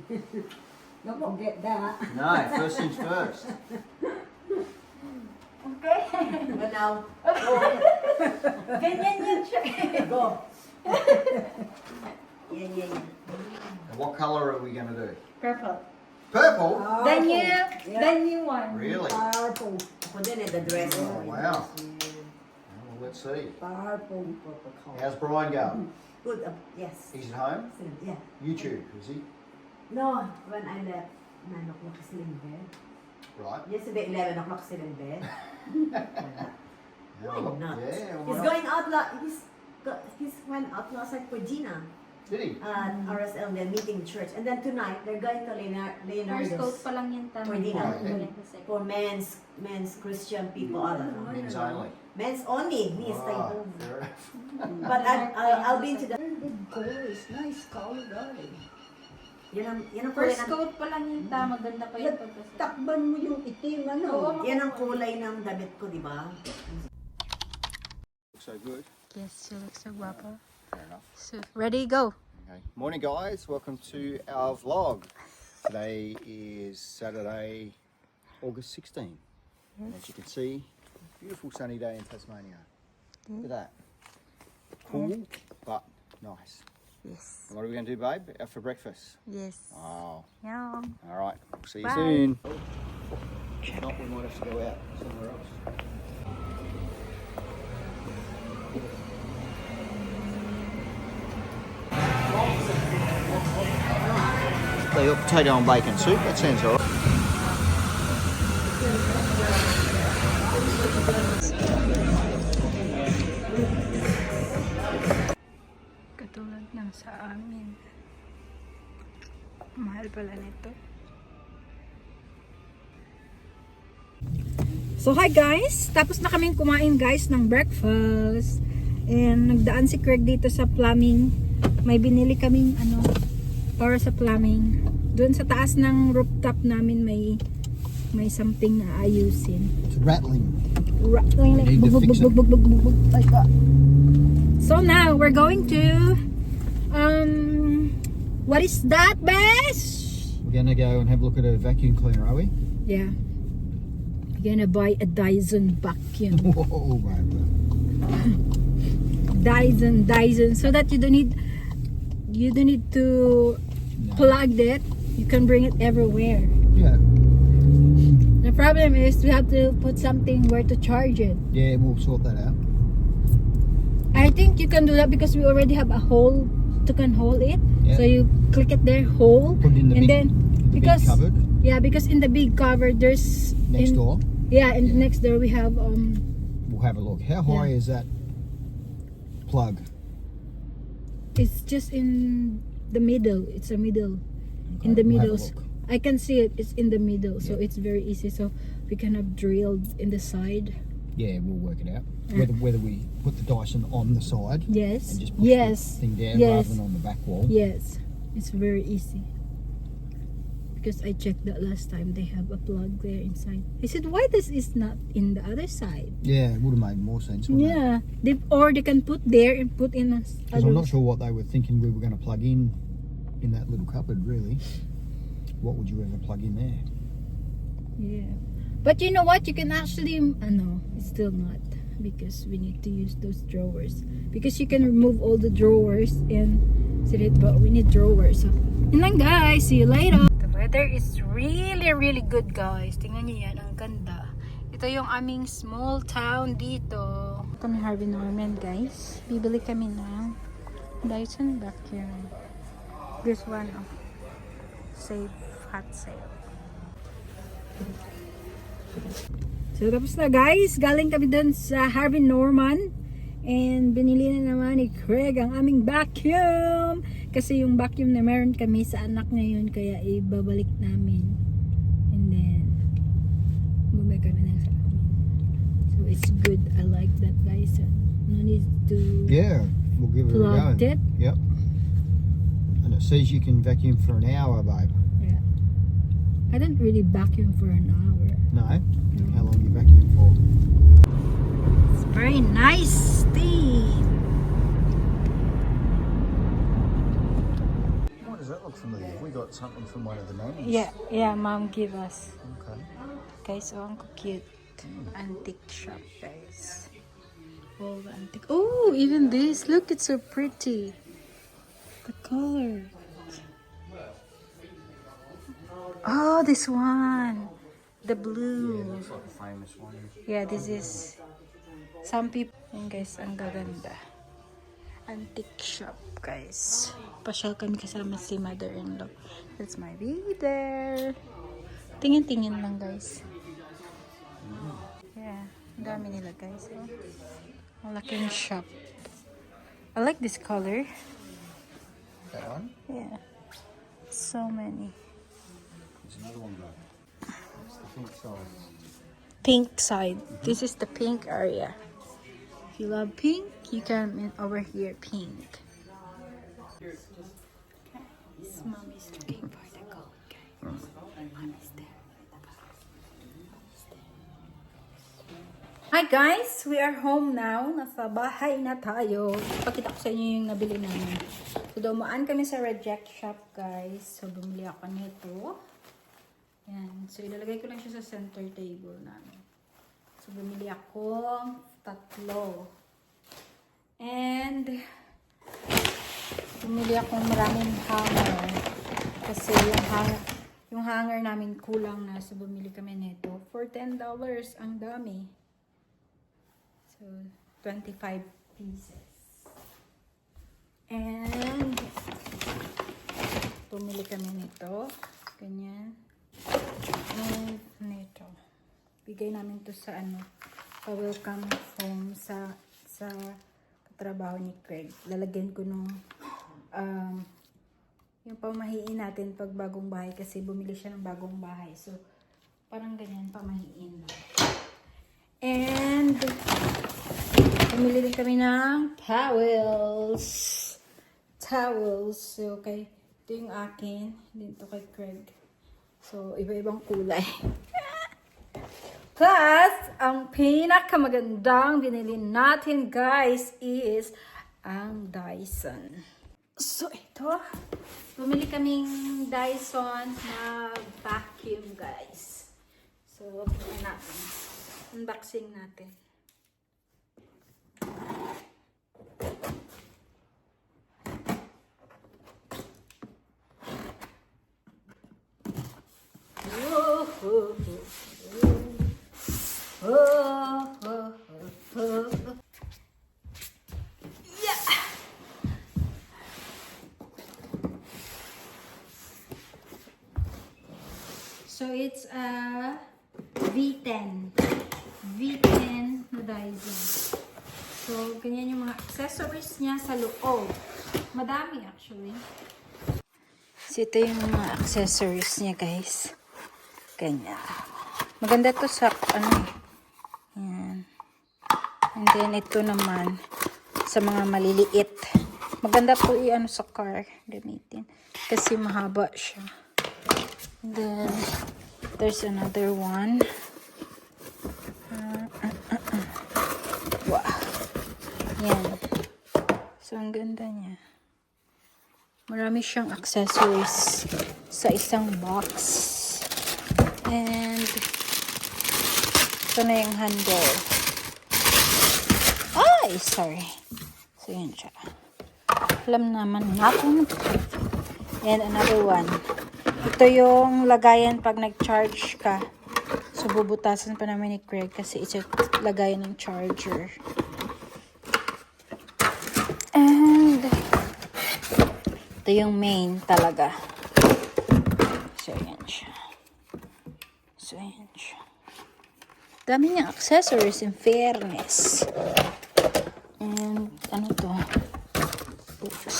Don't forget that. No, first things first. Okay. But now, Ganyan yun siya. go. Yeah. And what colour are we going to do? Purple. Purple? The new one. Really? Purple. Ako din the dress. Oh, wow. Well, let's see. Purple. Purple color. How's Brian going? Good. Yes. He's at home? Yeah. YouTube, is he? No, when I left, 9 o'clock still in bed. Right. Yesterday, 11 o'clock still in bed. Yeah, Why not? Yeah, why He's not? going out. He's went out last night for Gina Did he? at RSL. They're meeting church, and then tonight they're going to First coat Leonardo's pa lang yung tama. For dinner. for Okay. men's Christian people. I don't know. Men's only. Men's only. Me Ah, stay home. fair enough. But I'll be into the. Very good colors. Nice color, darling. Yan ang kulay First ng, coat pa lang yung tama. Maganda pa yung pagkasa. Takban mo yung itim, ano? Oo, yan ang kulay ng damit ko, di ba? So good. Yes, you look so guapo. Fair enough. So, ready, go. Okay. Morning, guys. Welcome to our vlog. Today is Saturday, August 16. As you can see, beautiful sunny day in Tasmania. Look at that. Cool, but nice. Yes. And what are we going to do, babe? Out for breakfast? Yes. Oh, Yum. all right. We'll see you Bye. soon. If not, we might have to go out somewhere else. So your potato and bacon soup, that sounds all right. Katulad ng sa amin. Mahal pala nito. So hi guys! Tapos na kaming kumain guys ng breakfast. And nagdaan si Craig dito sa plumbing. May binili kaming para sa plumbing. Doon sa taas ng rooftop namin may something na ayusin. It's rattling. Rattling like We need to fix it. bug like that. So now we're going to what is that, Bess? We're going to go and have a look at a vacuum cleaner, are we? Yeah. We're gonna buy a Dyson vacuum. Whoa, babe. Dyson, so that you don't need to No. plug it. You can bring it everywhere. Yeah. The problem is we have to put something where to charge it. Yeah, we'll sort that out. I think you can do that because we already have a hole to can hold it. Yeah. So you click it there, hole, Put it in the and big, then the because big cupboard yeah, because in the big cover there's next door. Yeah, and Yeah. next door we have We'll have a look. How high is that plug? it's just in the middle. It's a middle. In the we'll have a middle. look. I can see it. It's in the middle, so Yeah. it's very easy. So we can have drilled in the side. Yeah, we'll work it out. Yeah. Whether we put the Dyson on the side Yes. and just push Yes. the thing down Yes. rather than on the back wall. Yes. It's very easy. Because I checked that last time. They have a plug there inside. I said, why this is not in the other side? Yeah, it would have made more sense. Wouldn't it? Yeah. Or they can put there and put in a Because I'm not sure what they were thinking we were going to plug in that little cupboard. Really, what would you ever plug in there? Yeah. But you know what? You can actually, no, it's still not. Because we need to use those drawers. Because you can remove all the drawers and sit it, but we need drawers. So, yun lang guys. See you later. The weather is really good guys. Tingnan niyo yan. Ang ganda. Ito yung aming small town dito. Kami Harvey Norman guys. Bibili kami ng Dyson vacuum. This one, save hot sale. So tapos na guys, galing kami dun sa Harvey Norman and binili na naman ni Craig ang aming vacuum kasi yung vacuum na meron kami sa anak ngayon kaya ibabalik namin and then bumalik kami na sa amin. So it's good, I like that guys. No need to Yeah, we'll give it a go. plug it. Yep. And it says you can vacuum for an hour, babe. Yeah. I don't really vacuum for an hour. No? How long you vacuum for? It's very nice steam. What is that? that look familiar? We got something from one of the nannies. Yeah, mom give us. Okay. Guys, so ang cute. Antique shop, guys. All the antique. Oh, even this. Look, it's so pretty. The color. Oh, this one. The blue. Looks like a famous one. Yeah, this is some people. Yan guys, ang gaganda. Antique shop, guys. Pasyal kami kasama si mother-in-law. That's my baby there. Tingin-tingin lang, guys. Yeah, ang dami nila, guys. Oh. Ang laking shop. I like this color. That one? Yeah. So many. There's another one though. It's the pink side. Pink side. This is the pink area. If you love pink, you come in over here, pink. Guys, mom is looking for the gold, guys. Mom is there. Hi guys! We are home now. Nasa bahay na tayo. Pakita ko sa inyo yung nabili namin. So, dumaan kami sa reject shop, guys. So, bumili ako nito. Yan. So, ilalagay ko lang siya sa center table namin. So, bumili ako 3. And, bumili akong maraming hanger. Kasi yung hanger namin kulang na. So, bumili kami nito. For $10. Ang dami. So, 25 pieces. And, bumili kami nito. Ganyan. And, nito. Bigay namin to sa pa-welcome home sa katrabaho ni Craig. Lalagyan ko nung yung pamahiin natin pag bagong bahay kasi bumili siya ng bagong bahay. So, parang ganyan, pamahiin lang. And, bumili din kami ng towels. So, okay. Ito yung akin. Dito kay Craig. So, iba-ibang kulay. Plus, ang pinakamagandang binili natin, guys, is ang Dyson. So, ito. Bumili kaming Dyson na vacuum, guys. So, tingnan natin. Unboxing natin. Yeah. So it's a V10 na Dyson. So ganyan yung mga accessories niya sa loob. Madami actually. So ito yung mga accessories niya, guys. Ganyan. Maganda to sa yan. And then ito naman sa mga maliliit. Maganda to sa car gamitin kasi mahaba siya. And then there's another one. Wow. Yan. So ang ganda niya. Marami siyang accessories sa isang box. And ito na yung handle. Ay, sorry. So, yun siya. Alam naman natin. And another one. Ito yung lagayan pag nag-charge ka. So, bubutasan pa namin ni Craig kasi ito lagayan ng charger. And ito yung main talaga. So, yan siya. Dami niyang accessories in fairness. And, ano to? Oops.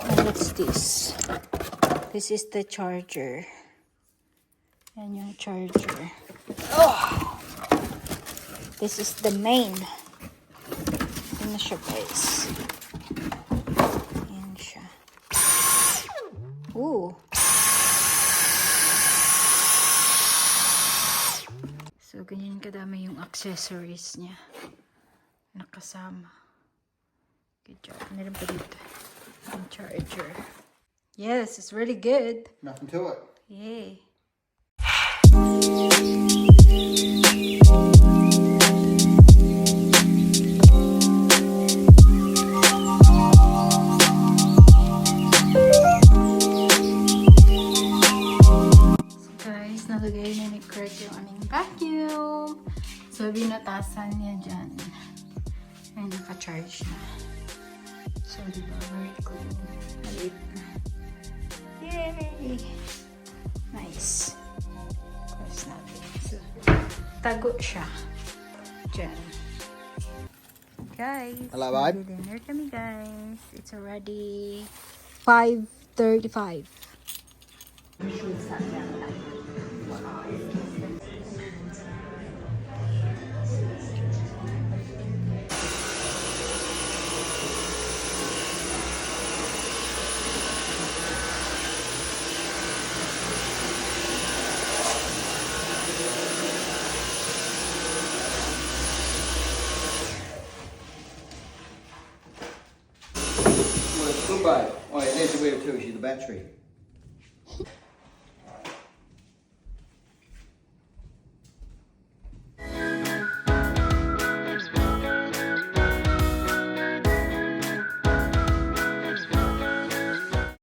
And what's this? This is the charger. Yan yung charger. Oh! This is the main. Yan na siya, guys. Yan siya. Ooh. So, ganyan kadami yung accessories niya. Nakasama. Good job. Meron pa dito. Yung charger. Yes, it's really good. Nothing to it. Yay. Guys, nalagay na ni Kurt yung aming vacuum. So, binatasan niya dyan. Ay, naka-charge na. So, diba, very clean. Maliit na. Yay! Nice. Close natin. So, tago siya. Dyan. Guys, Hello, babe. dinner kami, guys. It's already 5:35. Well, it's good, babe. Oh, yeah, there's the wheel too. It's the battery.